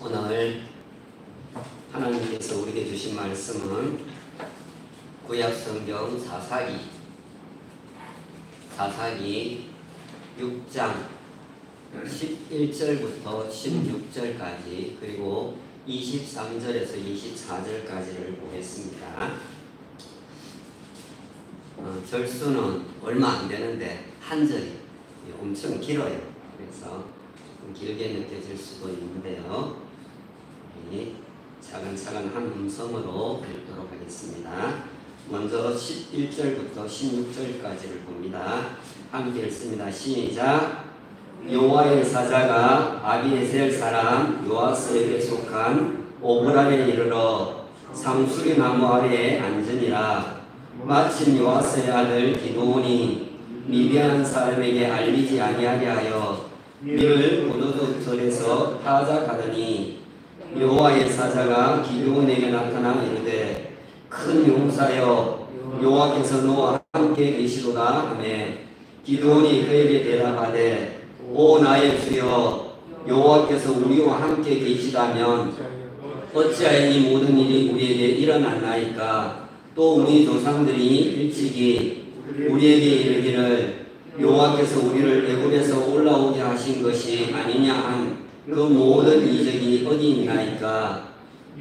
오늘 하나님께서 우리에게 주신 말씀은 구약성경 사사기 6장 11절부터 16절까지 그리고 23절에서 24절까지를 보겠습니다. 절수는 얼마 안 되는데 한 절이 엄청 길어요. 그래서 조금 길게 느껴질 수도 있는데요. 차근차근 한 음성으로 읽도록 하겠습니다. 먼저 11절부터 16절까지를 봅니다. 함께 읽습니다. 시작. 여호와의 사자가 아비에셀 사람 요아스에게 속한 오브라에 이르러 상수리 나무 아래에 앉으니라. 마침 요아스의 아들 기드온이 미디안 사람에게 알리지 아니하게 하여 이를 포도주 들에서 타작하더니 여호와의 사자가 기드온에게 나타나 이르되 큰 용사여 여호와께서 너와 함께 계시도다 하매 기드온이 그에게 대답하되 오 나의 주여 여호와께서 우리와 함께 계시다면 어찌하여 이 모든 일이 우리에게 일어났나이까. 또 우리 조상들이 일찍이 우리에게 이르기를 여호와께서 우리를 애굽에서 올라오게 하신 것이 아니냐 한 그 모든 이적이 어디 있나이까.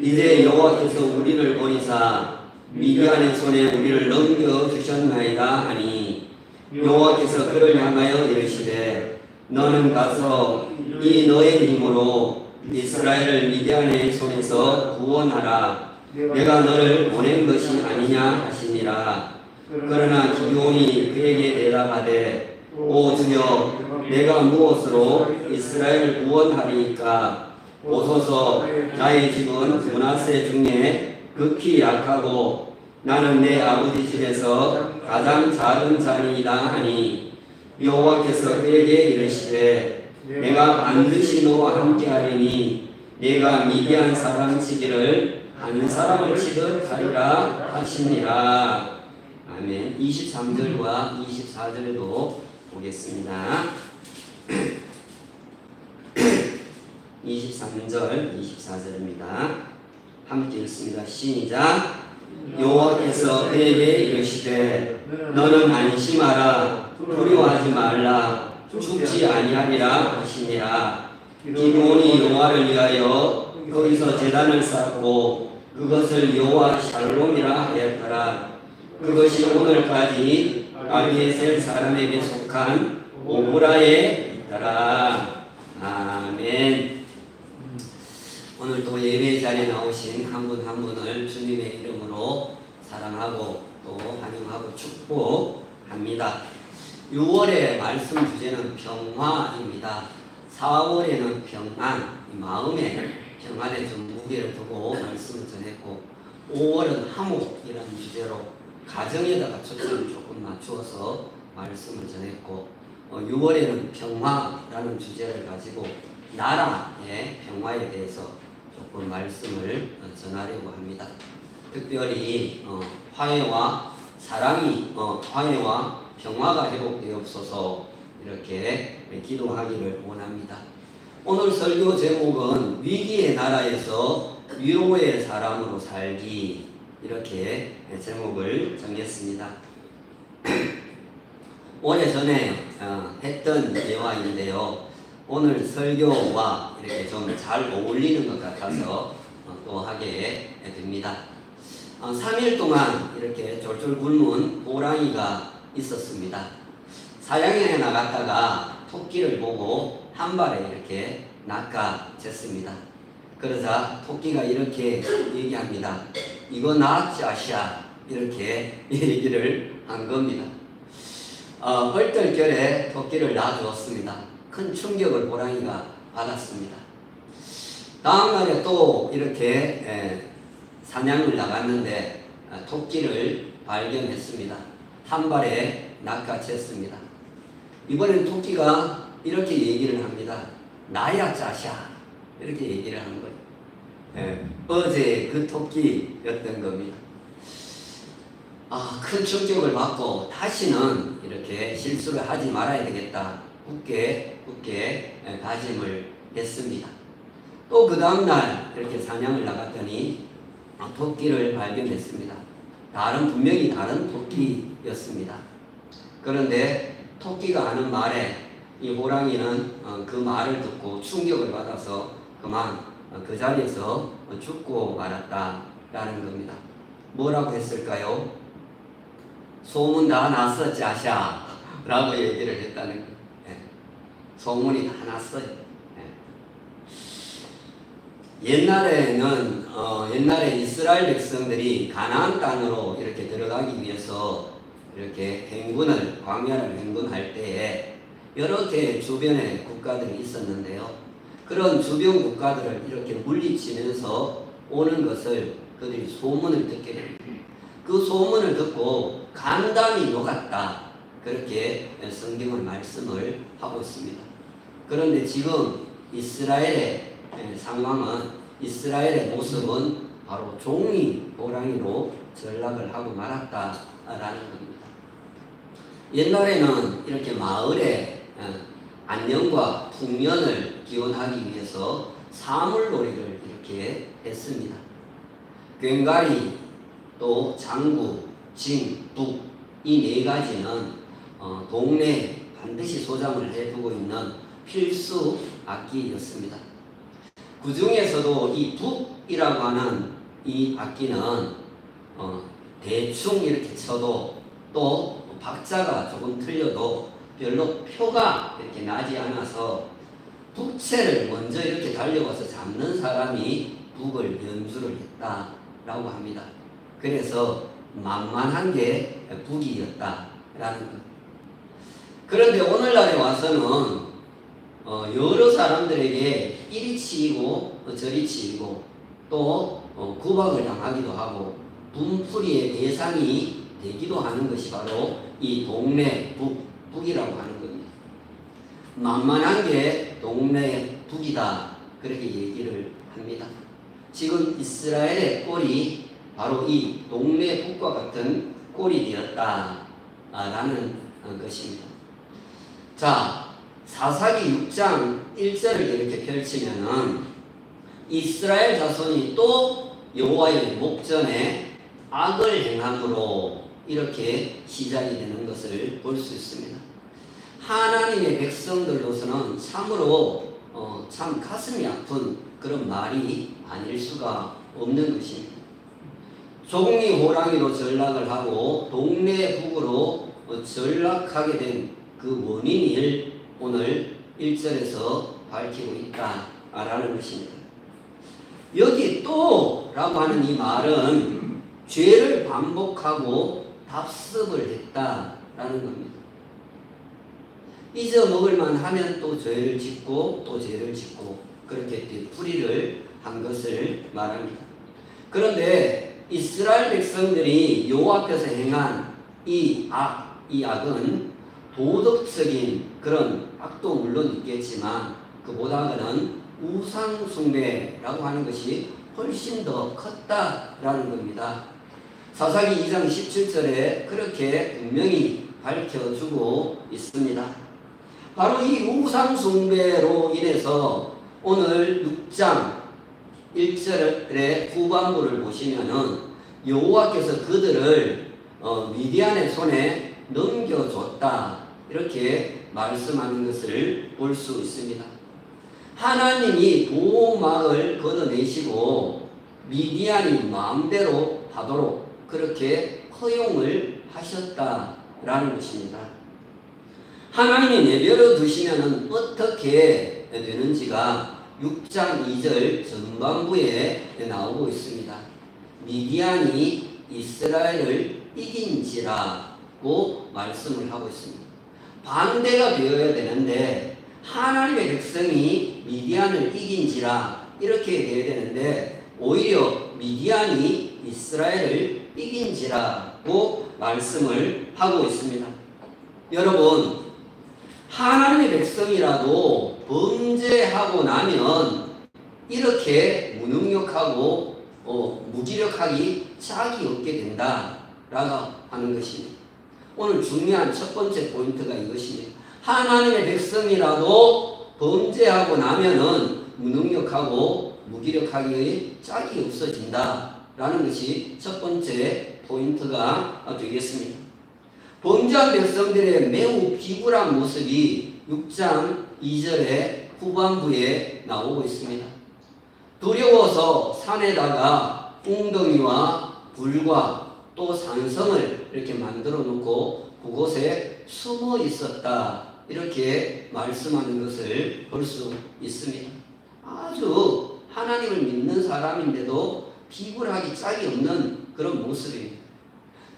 이제 여호와께서 우리를 버리사 미디안의 손에 우리를 넘겨주셨나이다 하니 여호와께서 그를 향하여 이르시되 너는 가서 이 너의 힘으로 이스라엘을 미디안의 손에서 구원하라. 내가 너를 보낸 것이 아니냐 하시니라. 그러나 기드온이 그에게 대답하되 오 주여 내가 무엇으로 이스라엘을 구원하리이까. 오소서 나의 집은 므낫세 중에 극히 약하고 나는 내 아버지 집에서 가장 작은 자니이다 하니 여호와께서 그에게 이르시되 내가 반드시 너와 함께하리니 내가 미디안 사람 치기를 한 사람을 치듯 하리라 하시니라. 아멘. 23절과 24절에도 보겠습니다. 23절, 24절입니다. 함께 읽습니다. 시작. 여호와께서 그에게 이르시되 너는 안심하라. 두려워하지 말라. 죽지 아니하리라 하시니라. 기드온이 여호와를 위하여 거기서 제단을 쌓고 그것을 여호와 샬롬이라 하였더라. 그것이 오늘까지 아비에셀 사람에게 속한 오브라에 있더라. 아멘. 오늘도 예배 자리에 나오신 한 분 한 분을 주님의 이름으로 사랑하고 또 환영하고 축복합니다. 6월의 말씀 주제는 평화입니다. 4월에는 평안, 마음의 평안에 좀 무게를 두고 말씀을 전했고 5월은 화목이라는 주제로 가정에다가 초점을 조금 맞추어서 말씀을 전했고 6월에는 평화라는 주제를 가지고 나라의 평화에 대해서 조금 말씀을 전하려고 합니다. 특별히 화해와 사랑이 화해와 평화가 회복되옵소서 이렇게 기도하기를 원합니다. 오늘 설교 제목은 위기의 나라에서 위로의 사람으로 살기 이렇게 제목을 정했습니다. 오래전에 했던 예화인데요. 오늘 설교와 이렇게 좀 잘 어울리는 것 같아서 또 하게 됩니다. 3일 동안 이렇게 쫄쫄 굶은 호랑이가 있었습니다. 사냥에 나갔다가 토끼를 보고 한 발에 이렇게 낚아챘습니다. 그러자 토끼가 이렇게 얘기합니다. 이거 나 자시야 이렇게 얘기를 한 겁니다. 얼떨결에 토끼를 놔주었습니다. 큰 충격을 호랑이가 받았습니다. 다음날에 또 이렇게 사냥을 나갔는데 토끼를 발견했습니다. 한 발에 낚아챘습니다. 이번엔 토끼가 이렇게 얘기를 합니다. 나야 자샤 이렇게 얘기를 한 거예요. 어제 그 토끼였던 겁니다. 큰 충격을 받고 다시는 이렇게 실수를 하지 말아야 되겠다 굳게 다짐을 했습니다. 또 그 다음날 이렇게 사냥을 나갔더니 토끼를 발견했습니다. 분명히 다른 토끼였습니다. 그런데 토끼가 하는 말에 이 호랑이는 그 말을 듣고 충격을 받아서 그만 그 자리에서 죽고 말았다라는 겁니다. 뭐라고 했을까요? 소문 다 났어 짜샤 라고 얘기를 했다는 거예요. 소문이 다 났어요. 옛날에 이스라엘 백성들이 가나안 땅으로 이렇게 들어가기 위해서 이렇게 광야를 행군할 때에 여러 개 주변에 국가들이 있었는데요. 그런 주변 국가들을 이렇게 물리치면서 오는 것을 그들이 소문을 듣게 됩니다. 그 소문을 듣고 간담이 녹았다. 그렇게 성경은 말씀을 하고 있습니다. 그런데 지금 이스라엘의 상황은, 이스라엘의 모습은 바로 종이 호랑이로 전락을 하고 말았다라는 겁니다. 옛날에는 이렇게 마을의 안녕과 풍년을 기원하기 위해서 사물놀이를 이렇게 했습니다. 꽹과리, 또 장구, 징, 북, 이 네 가지는 동네에 반드시 소장을 해두고 있는 필수 악기였습니다. 그 중에서도 이 북이라고 하는 이 악기는 대충 이렇게 쳐도 또 박자가 조금 틀려도 별로 표가 이렇게 나지 않아서 북채를 먼저 이렇게 달려와서 잡는 사람이 북을 연주를 했다라고 합니다. 그래서 만만한 게 북이었다라는 것. 그런데 오늘날에 와서는 여러 사람들에게 이리 치이고 저리 치이고 또 구박을 당하기도 하고 분풀이의 대상이 되기도 하는 것이 바로 이 동네 북이라고 하는 겁니다. 만만한 게 동네 북이다, 그렇게 얘기를 합니다. 지금 이스라엘의 꼴이 바로 이 동네 북과 같은 꼴이 되었다라는 것입니다. 자, 사사기 6장 1절을 이렇게 펼치면은 이스라엘 자손이 또 여호와의 목전에 악을 행함으로 이렇게 시작이 되는 것을 볼 수 있습니다. 하나님의 백성들로서는 참으로 참 가슴이 아픈 그런 말이 아닐 수가 없는 것입니다. 종이 호랑이로 전락을 하고 동네 북으로 전락하게 된 그 원인을 오늘 1절에서 밝히고 있다라는 것입니다. 여기 또 라고 하는 이 말은 죄를 반복하고 답습을 했다라는 겁니다. 잊어먹을만 하면 또 죄를 짓고 또 죄를 짓고 그렇게 되풀이를 한 것을 말합니다. 그런데 이스라엘 백성들이 여호와 앞에서 행한 이 악은 도덕적인 그런 악도 물론 있겠지만 그보다는 우상 숭배라고 하는 것이 훨씬 더 컸다라는 겁니다. 사사기 2장 17절에 그렇게 분명히 밝혀주고 있습니다. 바로 이 우상 숭배로 인해서 오늘 6장 1절의 후반부를 보시면은 여호와께서 그들을 미디안의 손에 넘겨줬다, 이렇게 말씀하는 것을 볼 수 있습니다. 하나님이 도막을 걷어내시고 미디안이 마음대로 하도록 그렇게 허용을 하셨다라는 것입니다. 하나님이 내버려 두시면 어떻게 되는지가 6장 2절 전반부에 나오고 있습니다. 미디안이 이스라엘을 이긴지라고 말씀을 하고 있습니다. 반대가 되어야 되는데 하나님의 백성이 미디안을 이긴지라 이렇게 되어야 되는데 오히려 미디안이 이스라엘을 이긴지라고 말씀을 하고 있습니다. 여러분, 하나님의 백성이라도 범죄하고 나면 이렇게 무능력하고 무기력하기 짝이 없게 된다라고 하는 것입니다. 오늘 중요한 첫 번째 포인트가 이것입니다. 하나님의 백성이라도 범죄하고 나면은 무능력하고 무기력하기 짝이 없어진다라는 것이 첫 번째 포인트가 되겠습니다. 범죄한 백성들의 매우 비굴한 모습이 6장 2절의 후반부에 나오고 있습니다. 두려워서 산에다가 웅덩이와 불과 또 산성을 이렇게 만들어 놓고 그곳에 숨어 있었다. 이렇게 말씀하는 것을 볼 수 있습니다. 아주 하나님을 믿는 사람인데도 비굴하기 짝이 없는 그런 모습입니다.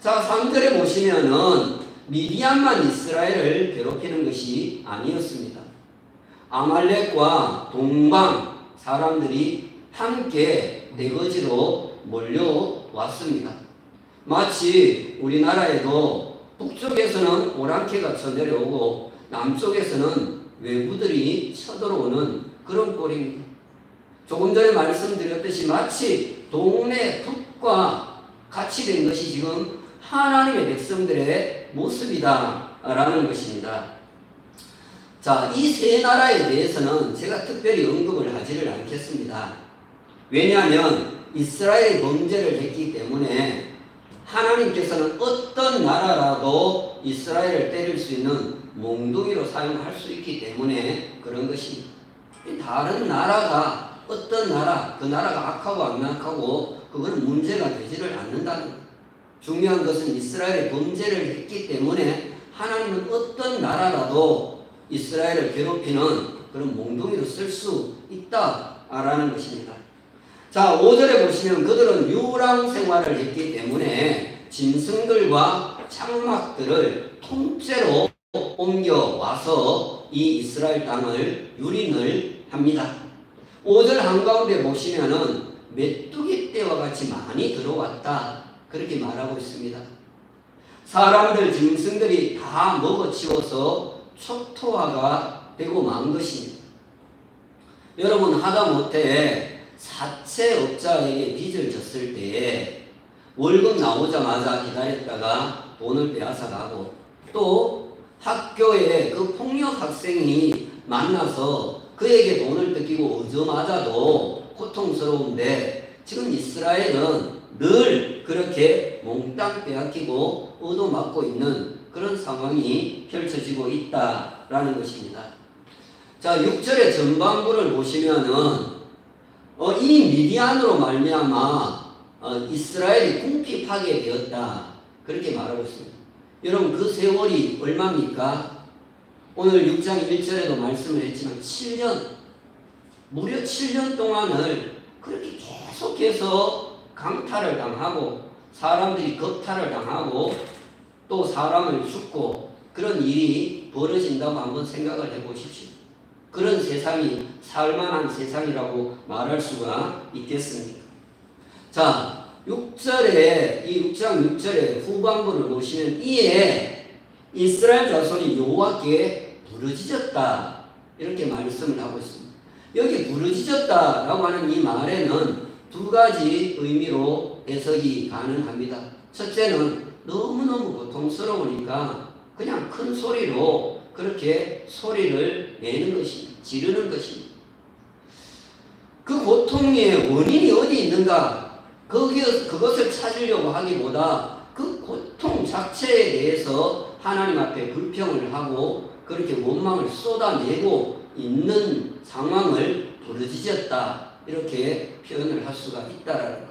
자, 3절에 보시면은 미디안만 이스라엘을 괴롭히는 것이 아니었습니다. 아말렉과 동방 사람들이 함께 대거지로 몰려왔습니다. 마치 우리나라에도 북쪽에서는 오랑캐가 쳐내려오고 남쪽에서는 외부들이 쳐들어오는 그런 꼴입니다. 조금 전에 말씀드렸듯이 마치 동네 북과 같이 된 것이 지금 하나님의 백성들의 모습이다라는 것입니다. 자, 이 세 나라에 대해서는 제가 특별히 언급을 하지를 않겠습니다. 왜냐하면 이스라엘이 범죄를 했기 때문에 하나님께서는 어떤 나라라도 이스라엘을 때릴 수 있는 몽둥이로 사용할 수 있기 때문에 그런 것입니다. 다른 나라가 어떤 나라, 그 나라가 악하고 안 악하고 그거는 문제가 되지를 않는다는 것. 중요한 것은 이스라엘이 범죄를 했기 때문에 하나님은 어떤 나라라도 이스라엘을 괴롭히는 그런 몽둥이로 쓸 수 있다라는 것입니다. 자, 5절에 보시면 그들은 유랑 생활을 했기 때문에 짐승들과 장막들을 통째로 옮겨와서 이 이스라엘 땅을 유린을 합니다. 5절 한가운데 보시면은 메뚜기 떼와 같이 많이 들어왔다. 그렇게 말하고 있습니다. 사람들, 짐승들이 다 먹어치워서 초토화가 되고 만 것입니다. 여러분, 하다못해 사채업자에게 빚을 졌을 때에 월급 나오자마자 기다렸다가 돈을 빼앗아 가고 또 학교에 그 폭력 학생이 만나서 그에게 돈을 뜯기고 얻어맞아도 고통스러운데 지금 이스라엘은 늘 그렇게 몽땅 빼앗기고 얻어맞고 있는 그런 상황이 펼쳐지고 있다라는 것입니다. 자, 6절의 전반부를 보시면은 이 미디안으로 말미암아 이스라엘이 궁핍하게 되었다. 그렇게 말하고 있습니다. 여러분, 그 세월이 얼마입니까? 오늘 6장 1절에도 말씀을 했지만 7년, 무려 7년 동안을 그렇게 계속해서 강탈을 당하고 사람들이 겁탈을 당하고 또 사람을 죽고 그런 일이 벌어진다고 한번 생각을 해보십시오. 그런 세상이 살만한 세상이라고 말할 수가 있겠습니까? 자, 6절에 이 6장 6절의 후반부를 보시면 이에 이스라엘 자손이 여호와께 부르짖었다 이렇게 말씀을 하고 있습니다. 여기 부르짖었다라고 하는 이 말에는 두 가지 의미로 해석이 가능합니다. 첫째는 너무너무 고통스러우니까 그냥 큰 소리로 그렇게 소리를 내는 것입니다. 지르는 것입니다. 그 고통의 원인이 어디 있는가? 그것을 찾으려고 하기보다 그 고통 자체에 대해서 하나님 앞에 불평을 하고 그렇게 원망을 쏟아내고 있는 상황을 부르짖었다. 이렇게 표현을 할 수가 있다라는 것.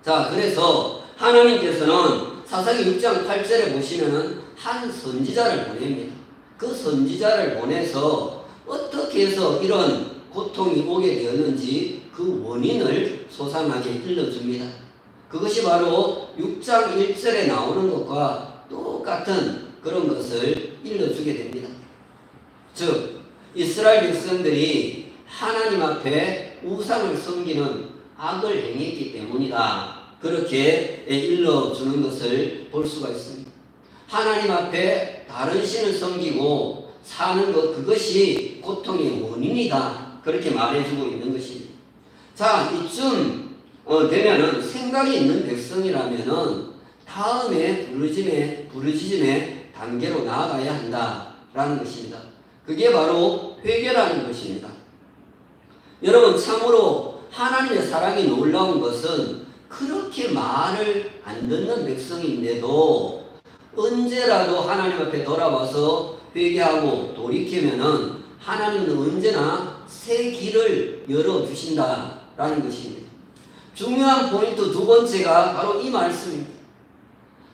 자, 그래서 하나님께서는 사사기 6장 8절에 보시면은 한 선지자를 보냅니다. 그 선지자를 보내서 어떻게 해서 이런 고통이 오게 되었는지 그 원인을 소상하게 일러줍니다. 그것이 바로 6장 1절에 나오는 것과 똑같은 그런 것을 일러주게 됩니다. 즉, 이스라엘 백성들이 하나님 앞에 우상을 섬기는 악을 행했기 때문이다. 그렇게 일러주는 것을 볼 수가 있습니다. 하나님 앞에 다른 신을 섬기고 사는 것, 그것이 고통의 원인이다. 그렇게 말해주고 있는 것입니다. 자, 이쯤 되면은 생각이 있는 백성이라면은 다음에 부르짖음의 단계로 나아가야 한다라는 있다라는 것입니다. 그게 바로 회개라는 것입니다. 여러분, 참으로 하나님의 사랑이 놀라운 것은 그렇게 말을 안 듣는 백성인데도 언제라도 하나님 앞에 돌아와서 회개하고 돌이키면은 하나님은 언제나 새 길을 열어주신다라는 것입니다. 중요한 포인트 두 번째가 바로 이 말씀입니다.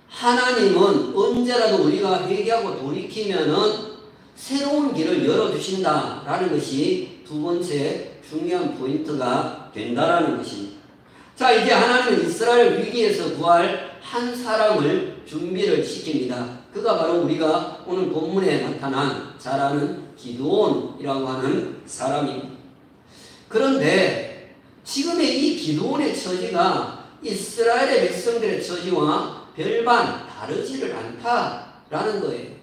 하나님은 언제라도 우리가 회개하고 돌이키면은 새로운 길을 열어주신다라는 것이 두 번째 중요한 포인트가 된다라는 것입니다. 자, 이제 하나님은 이스라엘 위기에서 구할 한 사람을 준비를 시킵니다. 그가 바로 우리가 오늘 본문에 나타난 잘 아는 기드온이라고 하는 사람입니다. 그런데 지금의 이 기드온의 처지가 이스라엘의 백성들의 처지와 별반 다르지를 않다라는 거예요.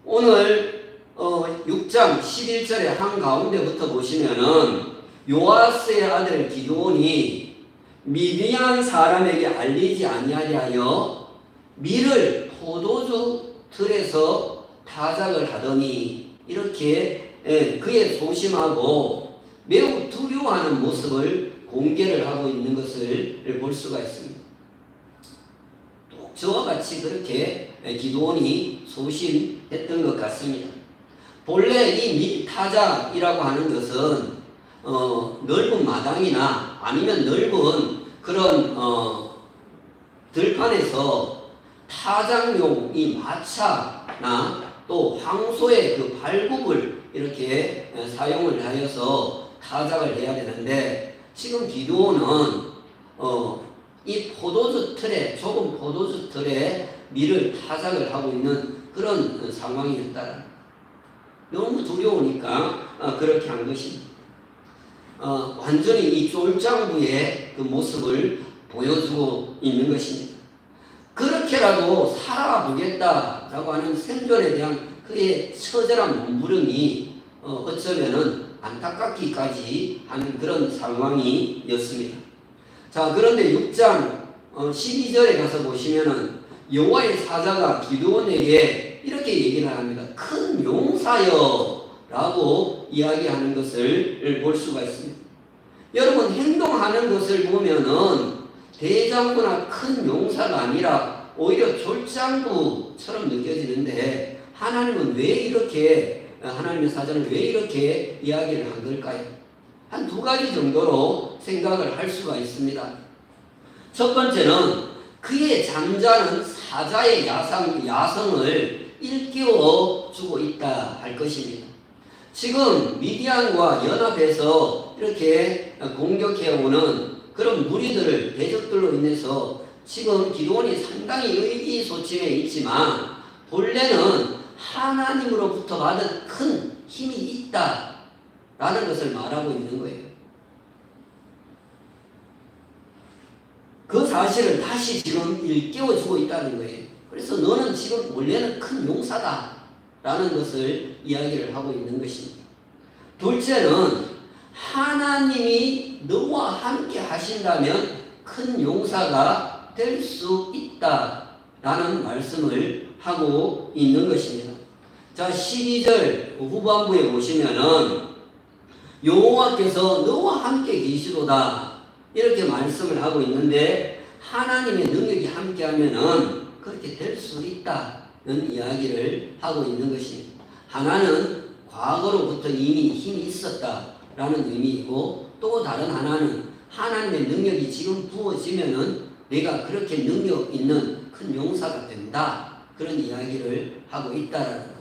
오늘 6장 11절의 한가운데부터 보시면은 요아스의 아들 기드온이 미디안 사람에게 알리지 아니하여 밀을 포도주 틀에서 타작을 하더니 이렇게 그의 소심하고 매우 두려워하는 모습을 공개를 하고 있는 것을 볼 수가 있습니다. 저와 같이 그렇게 기드온이 소심했던 것 같습니다. 본래 이 밀타작이라고 하는 것은 넓은 마당이나 아니면 넓은 그런 들판에서 타작용 이 마차나 또 황소의 그 발굽을 이렇게 사용을 하여서 타작을 해야 되는데, 지금 기드온은 이 포도주 틀에, 좁은 포도주 틀에 밀을 타작을 하고 있는 그런 상황이었다. 너무 두려우니까 그렇게 한 것입니다. 완전히 이 쫄장부의 그 모습을 보여주고 있는 것입니다. 그렇게라도 살아보겠다라고 하는 생존에 대한 그의 처절한 몸부림이 어쩌면은 안타깝기까지 하는 그런 상황이었습니다. 자, 그런데 6장 12절에 가서 보시면은 여호와의 사자가 기드온에게 이렇게 얘기를 합니다. 큰 용사여 라고 이야기하는 것을 볼 수가 있습니다. 여러분, 행동하는 것을 보면은 대장부나 큰 용사가 아니라 오히려 졸장부처럼 느껴지는데, 하나님은 왜 이렇게, 하나님의 사자는 왜 이렇게 이야기를 한 걸까요? 한 두 가지 정도로 생각을 할 수가 있습니다. 첫 번째는 그의 잠자는 사자의 야성을 일깨워 주고 있다 할 것입니다. 지금 미디안과 연합해서 이렇게 공격해오는 그런 무리들을, 대적들로 인해서 지금 기드온이 상당히 의기소침해 있지만 본래는 하나님으로부터 받은 큰 힘이 있다라는 것을 말하고 있는 거예요. 그 사실을 다시 지금 일깨워주고 있다는 거예요. 그래서 너는 지금 원래는 큰 용사다 라는 것을 이야기를 하고 있는 것입니다. 둘째는 하나님이 너와 함께 하신다면 큰 용사가 될 수 있다 라는 말씀을 하고 있는 것입니다. 자, 12절 후반부에 보시면은 여호와께서 너와 함께 계시도다 이렇게 말씀을 하고 있는데, 하나님의 능력이 함께하면은 그렇게 될 수 있다는 이야기를 하고 있는 것입니다. 하나는 과거로부터 이미 힘이 있었다라는 의미이고, 또 다른 하나는 하나님의 능력이 지금 부어지면은 내가 그렇게 능력 있는 큰 용사가 된다, 그런 이야기를 하고 있다라는 거예요.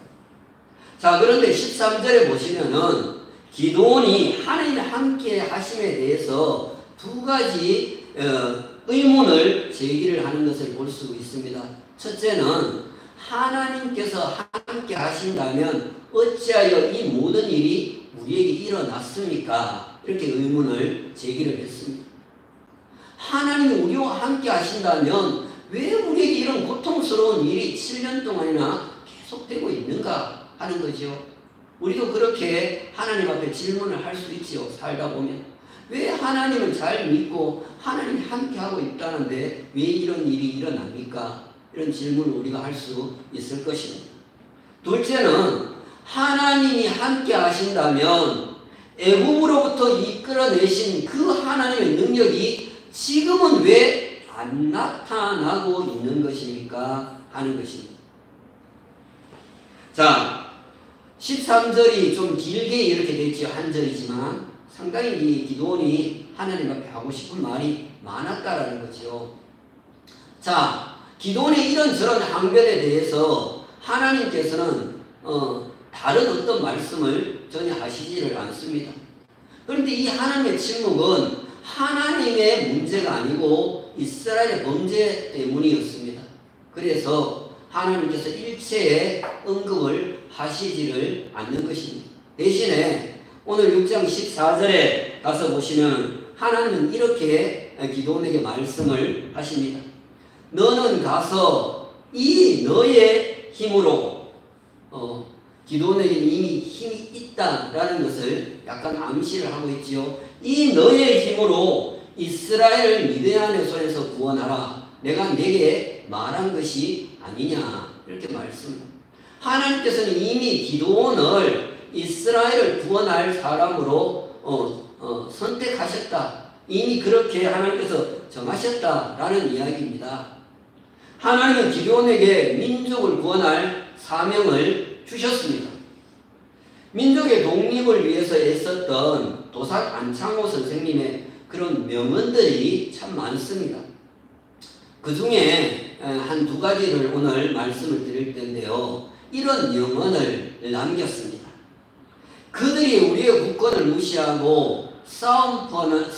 자, 그런데 13절에 보시면은 기드온이 하나님이 함께 하심에 대해서 두 가지 의문을 제기를 하는 것을 볼 수 있습니다. 첫째는 하나님께서 함께 하신다면 어찌하여 이 모든 일이 우리에게 일어났습니까? 이렇게 의문을 제기를 했습니다. 하나님이 우리와 함께 하신다면 왜 우리에게 이런 고통스러운 일이 7년 동안이나 계속되고 있는가 하는 거죠. 우리도 그렇게 하나님 앞에 질문을 할 수 있지요. 살다 보면 왜 하나님을 잘 믿고 하나님이 함께하고 있다는데 왜 이런 일이 일어납니까? 이런 질문을 우리가 할 수 있을 것입니다. 둘째는 하나님이 함께 하신다면 애굽으로부터 이끌어내신 그 하나님의 능력이 지금은 왜 안 나타나고 있는 것입니까? 하는 것입니다. 자, 13절이 좀 길게 이렇게 되죠. 한 절이지만 상당히 이 기도원이 하나님 앞에 하고 싶은 말이 많았다라는 거죠. 자, 기도원의 이런저런 항변에 대해서 하나님께서는 다른 어떤 말씀을 전혀 하시지를 않습니다. 그런데 이 하나님의 침묵은 하나님의 문제가 아니고 이스라엘의 범죄 때문이었습니다. 그래서 하나님께서 일체의 언급을 하시지를 않는 것입니다. 대신에 오늘 6장 14절에 가서 보시면 하나님은 이렇게 기도원에게 말씀을 하십니다. 너는 가서 이 너의 힘으로 기도원에게는 이미 힘이 있다라는 것을 약간 암시를 하고 있지요. 이 너의 힘으로 이스라엘을 미드얀의 손에서 구원하라. 내가 내게 말한 것이 아니냐. 이렇게 말씀합니다. 하나님께서는 이미 기도원을 이스라엘을 구원할 사람으로 선택하셨다. 이미 그렇게 하나님께서 정하셨다라는 이야기입니다. 하나님은 기도원에게 민족을 구원할 사명을 주셨습니다. 민족의 독립을 위해서 애썼던 도삭 안창호 선생님의 그런 명언들이 참 많습니다. 그 중에 한두 가지를 오늘 말씀을 드릴 텐데요. 이런 명언을 남겼습니다. 그들이 우리의 국권을 무시하고 싸움판을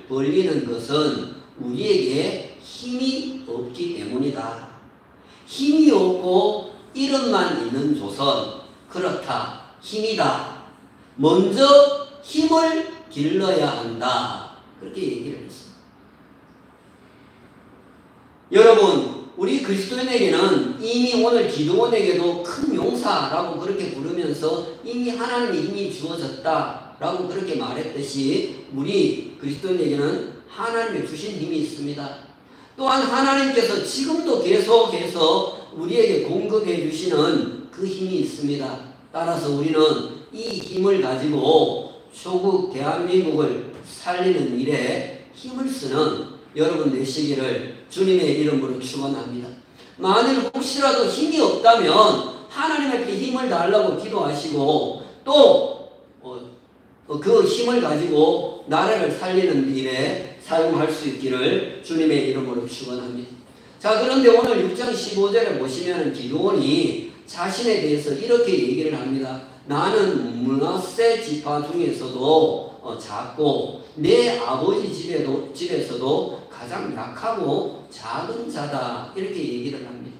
벌리는 것은 우리에게 힘이 없기 때문이다. 힘이 없고 이름만 있는 조선, 그렇다. 힘이다. 먼저 힘을 길러야 한다. 그렇게 얘기를 했습니다. 여러분, 우리 그리스도인에게는 이미 오늘 기도원에게도 큰 용사라고 그렇게 부르면서 이미 하나님의 힘이 주어졌다라고 그렇게 말했듯이 우리 그리스도인에게는 하나님의 주신 힘이 있습니다. 또한 하나님께서 지금도 계속해서 우리에게 공급해 주시는 그 힘이 있습니다. 따라서 우리는 이 힘을 가지고 조국 대한민국을 살리는 일에 힘을 쓰는 여러분 되시기를 주님의 이름으로 축원합니다. 만일 혹시라도 힘이 없다면 하나님 앞에 힘을 달라고 기도하시고 또 그 힘을 가지고 나라를 살리는 일에 사용할 수 있기를 주님의 이름으로 축원합니다. 자, 그런데 오늘 6장 15절에 보시면 기도원이 자신에 대해서 이렇게 얘기를 합니다. 나는 므낫세 지파 중에서도 작고 내 아버지 집에서도 가장 약하고 작은 자다. 이렇게 얘기를 합니다.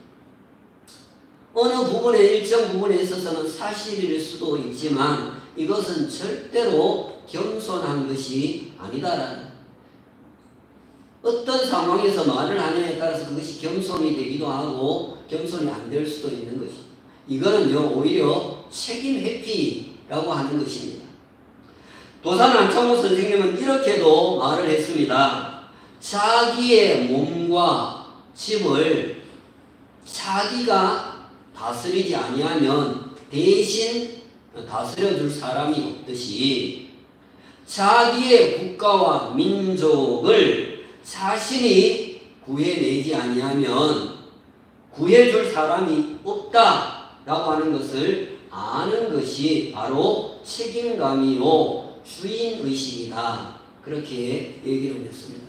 어느 부분에 일정 부분에 있어서는 사실일 수도 있지만 이것은 절대로 겸손한 것이 아니다라는, 어떤 상황에서 말을 하느냐에 따라서 그것이 겸손이 되기도 하고 겸손이 안 될 수도 있는 것입니다. 이거는요 오히려 책임 회피라고 하는 것입니다. 도산 안창호 선생님은 이렇게도 말을 했습니다. 자기의 몸과 집을 자기가 다스리지 아니하면 대신 다스려줄 사람이 없듯이 자기의 국가와 민족을 자신이 구해내지 아니하면 구해줄 사람이 없다라고 하는 것을 아는 것이 바로 책임감이요 주인의식이다. 그렇게 얘기를 했습니다.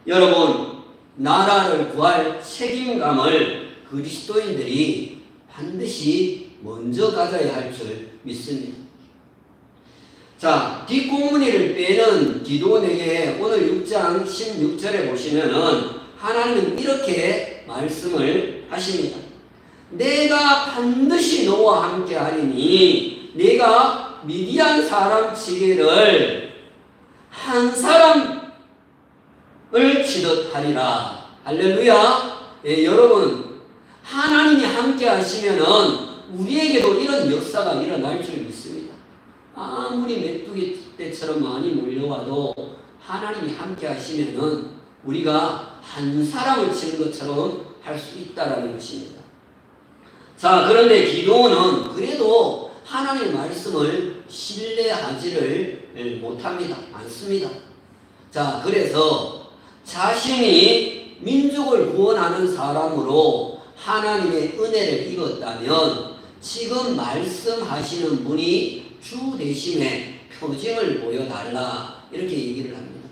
여러분, 나라를 구할 책임감을 그리스도인들이 반드시 먼저 가져야 할 줄 믿습니다. 자, 뒷공무니를 빼는 기도원에게 오늘 6장 16절에 보시면은 하나님은 이렇게 말씀을 하십니다. 내가 반드시 너와 함께 하리니 내가 미디안 사람 지게를 한 사람을 치듯 하리라. 할렐루야. 예, 여러분, 하나님이 함께 하시면은 우리에게도 이런 역사가 일어날 줄 믿습니다. 아무리 메뚜기 때처럼 많이 몰려와도 하나님이 함께 하시면은 우리가 한 사람을 치는 것처럼 할 수 있다라는 것입니다. 자, 그런데 기도는 그래도 하나님의 말씀을 신뢰하지를 못합니다. 않습니다. 자, 그래서 자신이 민족을 구원하는 사람으로 하나님의 은혜를 입었다면 지금 말씀하시는 분이 주 대신에 표징을 보여달라 이렇게 얘기를 합니다.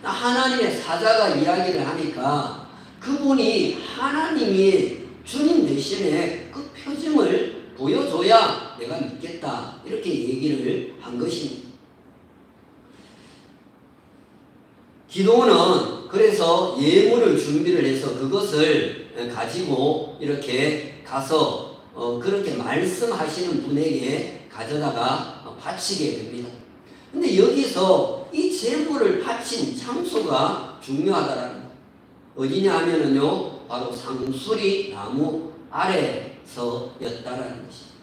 하나님의 사자가 이야기를 하니까 그분이 하나님이 주님 대신에 그 표징을 보여줘야 내가 믿겠다 이렇게 얘기를 한 것입니다. 기도는 그래서 예물을 준비를 해서 그것을 가지고 이렇게 가서 그렇게 말씀하시는 분에게 가져다가 바치게 됩니다. 근데 여기서 이 제물을 바친 장소가 중요하다라는 거예요. 어디냐 하면은요, 바로 상수리 나무 아래서였다라는 것입니다.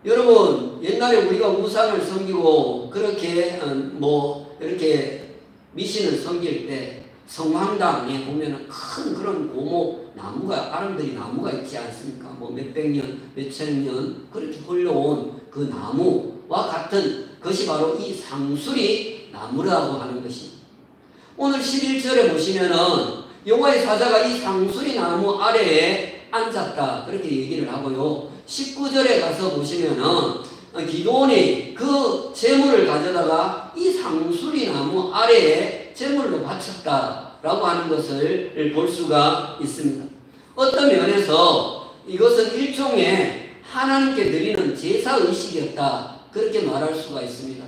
여러분, 옛날에 우리가 우상을 섬기고 그렇게 이렇게 미신을 섬길 때 성황당에 보면은 큰 그런 고목 나무가, 아름드리 나무가 있지 않습니까? 뭐 몇백 년, 몇천 년 그렇게 흘러온 그 나무와 같은 것이 바로 이 상수리 나무라고 하는 것입니다. 오늘 11절에 보시면은 여호와의 사자가 이 상수리 나무 아래에 앉았다 그렇게 얘기를 하고요. 19절에 가서 보시면은 기드온이 그 제물을 가져다가 이 상수리 나무 아래에 제물로 바쳤다라고 하는 것을 볼 수가 있습니다. 어떤 면에서 이것은 일종의 하나님께 드리는 제사의식이었다 그렇게 말할 수가 있습니다.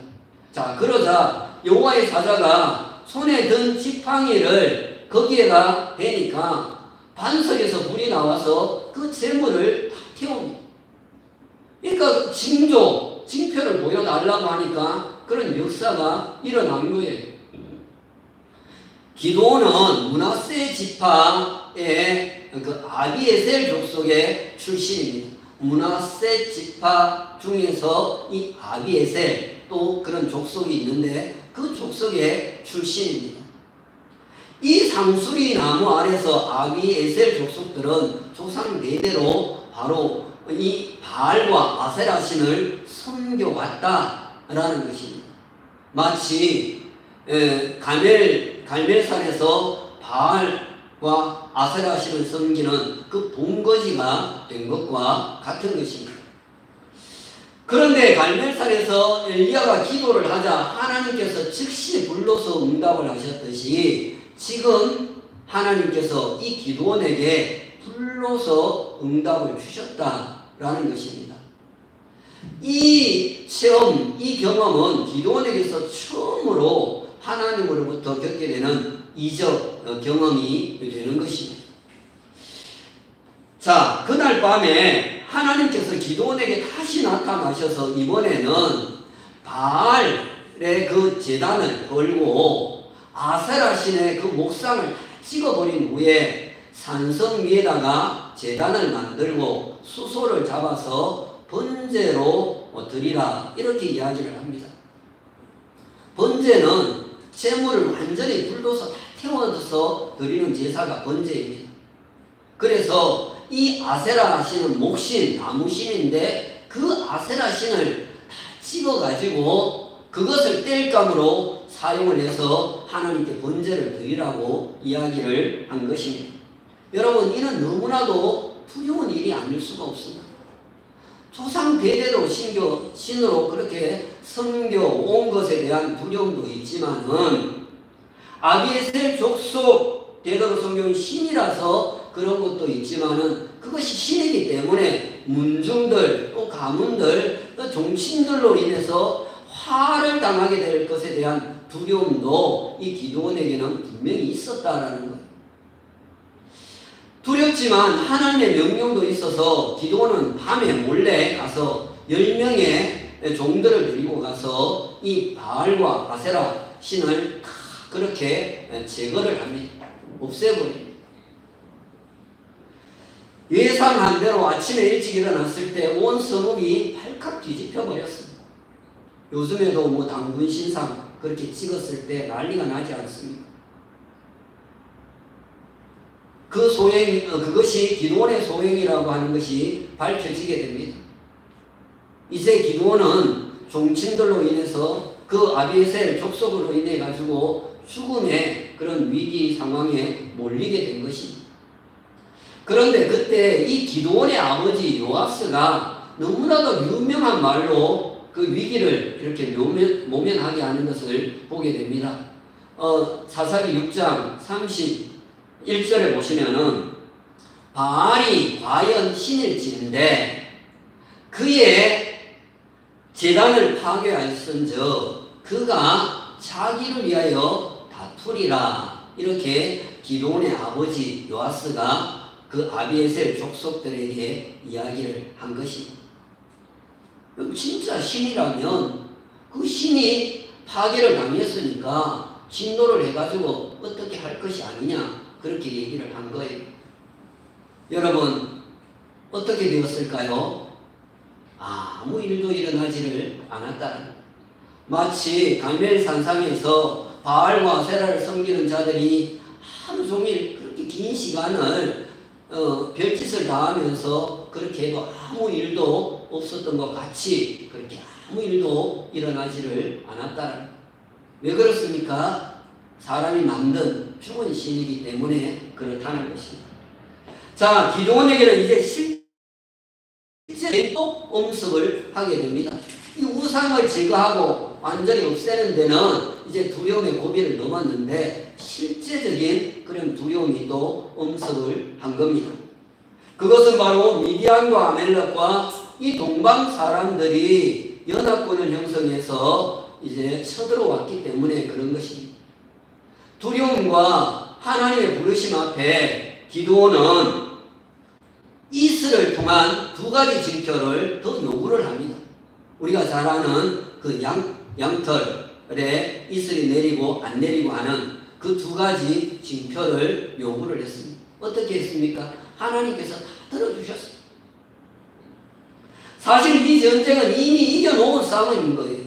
자, 그러자 여호와의 사자가 손에 든 지팡이를 거기에다 대니까 반석에서 불이 나와서 그 제물을 다 태웁니다. 그러니까 징표를 보여달라고 하니까 그런 역사가 일어난 거예요. 기드온은 므낫세 지파의 그 아비에셀 족속의 출신입니다. 므낫세 지파 중에서 이 아비에셀 또 그런 족속이 있는데 그 족속의 출신입니다. 이 상수리 나무 아래서 아비에셀 족속들은 조상 대대로 바로 이 바알과 아세라 신을 섬겨왔다라는 것입니다. 마치 갈멜산에서 바알과 아세라 신을 섬기는 그 본거지가 된 것과 같은 것입니다. 그런데 갈멜산에서 엘리야가 기도를 하자 하나님께서 즉시 불러서 응답을 하셨듯이 지금 하나님께서 이 기드온에게 불러서 응답을 주셨다라는 것입니다. 이 체험, 이 경험은 기드온에게서 처음으로 하나님으로부터 겪게 되는 이적 경험이 되는 것입니다. 자, 그날 밤에 하나님께서 기드온에게 다시 나타나셔서 이번에는 바알의 그 제단을 걸고 아세라 신의 그 목상을 다 찍어버린 후에 산성 위에다가 제단을 만들고 수소를 잡아서 번제로 드리라 이렇게 이야기를 합니다. 번제는 제물을 완전히 불로서 다 태워서 드리는 제사가 번제입니다. 그래서 이 아세라 신은 목신, 나무신인데 그 아세라 신을 다 찍어가지고 그것을 땔감으로 사용을 해서 하나님께 번제를 드리라고 이야기를 한 것입니다. 여러분, 이는 너무나도 두려운 일이 아닐 수가 없습니다. 조상 대대로 신으로 그렇게 섬겨온 것에 대한 두려움도 있지만은 아비에셀 족속 대대로 섬겨온 신이라서 그런 것도 있지만은 그것이 신이기 때문에 문중들 또 가문들 또 종친들로 인해서 화를 당하게 될 것에 대한 두려움도 이 기드온에게는 분명히 있었다라는 것. 두렵지만 하나님의 명령도 있어서 기드온은 밤에 몰래 가서 10명의 종들을 데리고 가서 이 바알과 아세라 신을 다 그렇게 제거를 합니다. 없애버립니다. 예상한 대로 아침에 일찍 일어났을 때 온 성읍이 발칵 뒤집혀 버렸습니다. 요즘에도 뭐 당군 신상 그렇게 찍었을 때 난리가 나지 않습니까? 그 그것이 기드온의 소행이라고 하는 것이 밝혀지게 됩니다. 이제 기드온은 종친들로 인해서 그 아비에셀 족속으로 인해 가지고 죽음의 그런 위기 상황에 몰리게 된 것입니다. 그런데 그때 이 기드온의 아버지 요압스가 너무나도 유명한 말로 그 위기를 이렇게 모면하게 하는 것을 보게 됩니다. 사사기 6장 31절에 보시면은 바알이 과연 신일지인데 그의 제단을 파괴하였은즉 그가 자기를 위하여 다투리라. 이렇게 기드온의 아버지 요아스가 그 아비에셀 족속들에게 이야기를 한 것입니다. 진짜 신이라면 그 신이 파괴를 당했으니까 진노를 해가지고 어떻게 할 것이 아니냐, 그렇게 얘기를 한 거예요. 여러분, 어떻게 되었을까요? 아무 일도 일어나지를 않았다. 마치 갈멜산상에서 바알과 세라를 섬기는 자들이 하루 종일 그렇게 긴 시간을 별짓을 다하면서 그렇게 해도 아무 일도 없었던 것 같이 그렇게 아무 일도 일어나지를 않았다. 왜 그렇습니까? 사람이 만든 죽은 신이기 때문에 그렇다는 것입니다. 자, 기드온에게는 이제 실제 또 엄습을 하게 됩니다. 이 우상을 제거하고 완전히 없애는 데는 이제 두려움의 고비를 넘었는데 실제적인 그런 두려움이 또 엄습을 한 겁니다. 그것은 바로 미디안과 아멜렉과 이 동방 사람들이 연합군을 형성해서 이제 쳐들어왔기 때문에 그런 것입니다. 두려움과 하나님의 부르심 앞에 기드온은 이슬을 통한 두 가지 징표를 더 요구를 합니다. 우리가 잘 아는 그 양털에 이슬이 내리고 안 내리고 하는 그 두 가지 징표를 요구를 했습니다. 어떻게 했습니까? 하나님께서 다 들어주셨습니다. 사실 이 전쟁은 이미 이겨놓은 싸움인 거예요.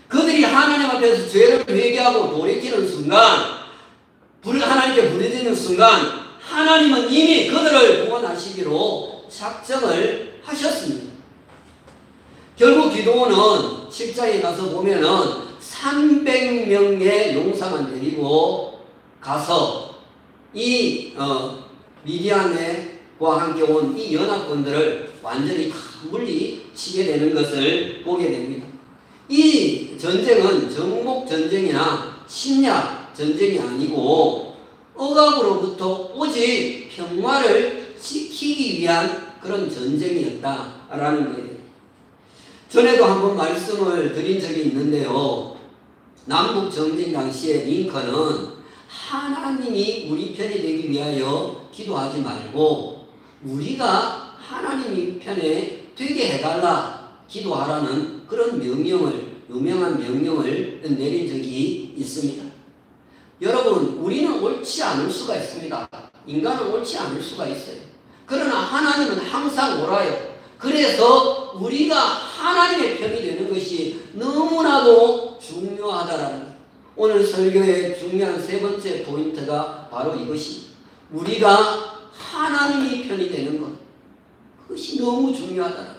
그들이 하나님 앞에서 죄를 회개하고 돌이키는 순간, 하나님께 부르짖는 순간 하나님은 이미 그들을 구원하시기로 작정을 하셨습니다. 결국 기드온은 7장에 가서 보면은 300명의 용사만 데리고 가서 이 미디안과 함께 온 이 연합군들을 완전히 다 물리치게 되는 것을 보게 됩니다. 이 전쟁은 정복 전쟁이나 침략 전쟁이 아니고 억압으로부터 오직 평화를 지키기 위한 그런 전쟁이었다라는 거예요. 전에도 한번 말씀을 드린 적이 있는데요. 남북 전쟁 당시에 링컨은 하나님이 우리 편이 되기 위하여 기도하지 말고 우리가 하나님 편에 되게 해달라 기도하라는 그런 유명한 명령을 내린 적이 있습니다. 여러분, 우리는 옳지 않을 수가 있습니다. 인간은 옳지 않을 수가 있어요. 그러나 하나님은 항상 옳아요. 그래서 우리가 하나님의 편이 되는 것이 너무나도 중요하다라는 거예요. 오늘 설교의 중요한 세 번째 포인트가 바로 이것입니다. 우리가 하나님의 편이 되는 것. 그것이 너무 중요하다.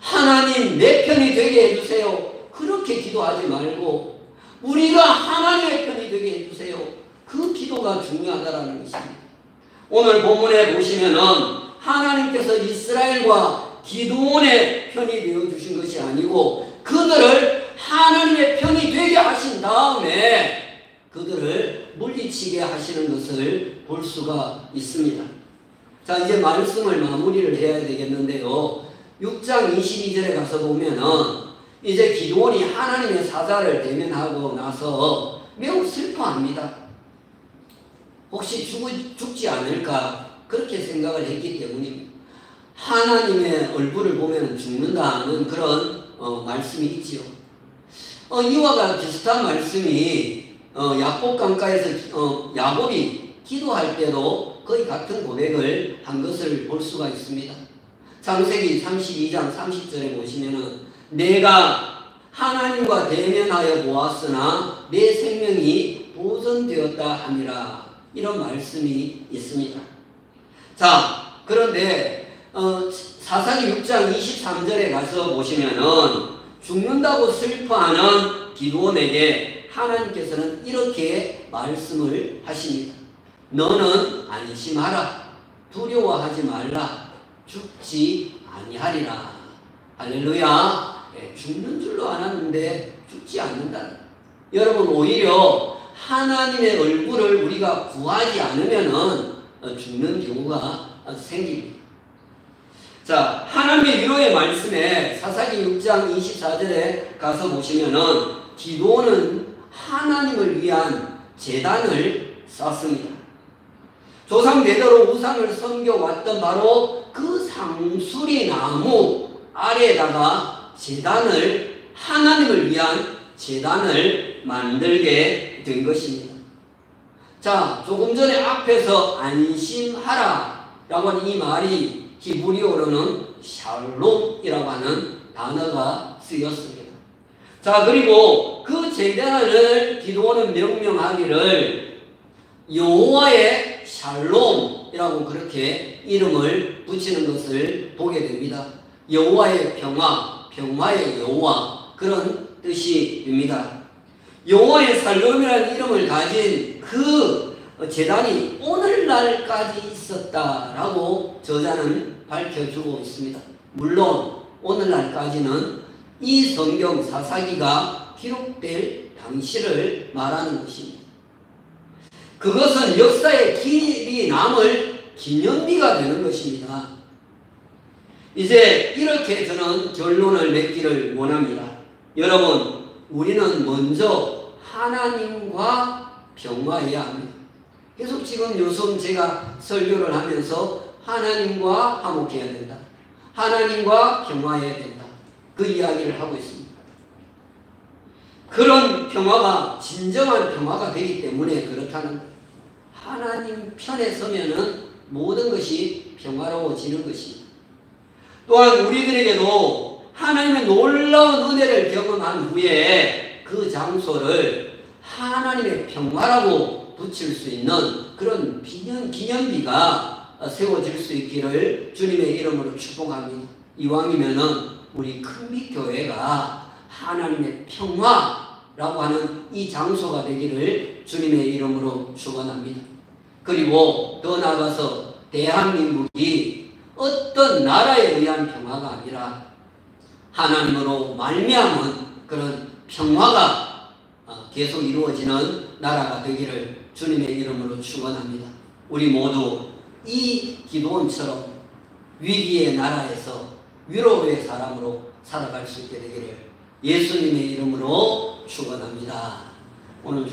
하나님 내 편이 되게 해주세요. 그렇게 기도하지 말고 우리가 하나님의 편이 되게 해주세요. 그 기도가 중요하다는 것입니다. 오늘 본문에 보시면은 하나님께서 이스라엘과 기드온의 편이 되어주신 것이 아니고 그들을 하나님의 편이 되게 하신 다음에 그들을 물리치게 하시는 것을 볼 수가 있습니다. 자, 이제 말씀을 마무리를 해야 되겠는데요. 6장 22절에 가서 보면은 이제 기드온이 하나님의 사자를 대면하고 나서 매우 슬퍼합니다. 혹시 죽지 않을까 그렇게 생각을 했기 때문입니다. 하나님의 얼굴을 보면 죽는다는 그런 말씀이 있지요. 이와 비슷한 말씀이 야곱 강가에서 야곱이 기도할 때도 거의 같은 고백을 한 것을 볼 수가 있습니다. 창세기 32장 30절에 보시면은 내가 하나님과 대면하여 보았으나 내 생명이 보존되었다 하니라. 이런 말씀이 있습니다. 자, 그런데 사사기 6장 23절에 가서 보시면은 죽는다고 슬퍼하는 기드온에게 하나님께서는 이렇게 말씀을 하십니다. 너는 안심하라. 두려워하지 말라. 죽지 아니하리라. 할렐루야. 죽는 줄로 알았는데 죽지 않는다. 여러분, 오히려 하나님의 얼굴을 우리가 구하지 않으면은 죽는 경우가 생깁니다. 자, 하나님의 위로의 말씀에 사사기 6장 24절에 가서 보시면은 기드온은 하나님을 위한 제단을 쌓습니다. 조상 대대로 우상을 섬겨왔던 바로 그 상수리 나무 아래에다가 제단을, 하나님을 위한 제단을 만들게 된 것입니다. 자, 조금 전에 앞에서 안심하라 라고 하는 이 말이 히브리어로는 샬롬이라고 하는 단어가 쓰였습니다. 자, 그리고 그 제단을 기드온은 명명하기를 여호와의 샬롬이라고 그렇게 이름을 붙이는 것을 보게 됩니다. 여호와의 평화, 평화의 여호와, 그런 뜻이 됩니다. 여호와의 샬롬이라는 이름을 가진 그 제단이 오늘날까지 있었다라고 저자는 밝혀주고 있습니다. 물론 오늘날까지는 이 성경 사사기가 기록될 당시를 말하는 것입니다. 그것은 역사의 길이 남을 기념비가 되는 것입니다. 이제 이렇게 저는 결론을 맺기를 원합니다. 여러분, 우리는 먼저 하나님과 평화해야 합니다. 계속 지금 요즘 제가 설교를 하면서 하나님과 화목해야 된다. 하나님과 평화해야 된다. 그 이야기를 하고 있습니다. 그런 평화가 진정한 평화가 되기 때문에 그렇다는 거예요. 하나님 편에 서면은 모든 것이 평화로워지는 것입니다. 또한 우리들에게도 하나님의 놀라운 은혜를 경험한 후에 그 장소를 하나님의 평화라고 붙일 수 있는 그런 기념비가 세워질 수 있기를 주님의 이름으로 축복합니다. 이왕이면은 우리 큰빛교회가 하나님의 평화라고 하는 이 장소가 되기를 주님의 이름으로 축원합니다. 그리고 더 나아가서 대한민국이 어떤 나라에 의한 평화가 아니라 하나님으로 말미암은 그런 평화가 계속 이루어지는 나라가 되기를 주님의 이름으로 축원합니다. 우리 모두 이 기드온처럼 위기의 나라에서 위로의 사람으로 살아갈 수 있게 되기를 예수님의 이름으로 축원합니다. 오늘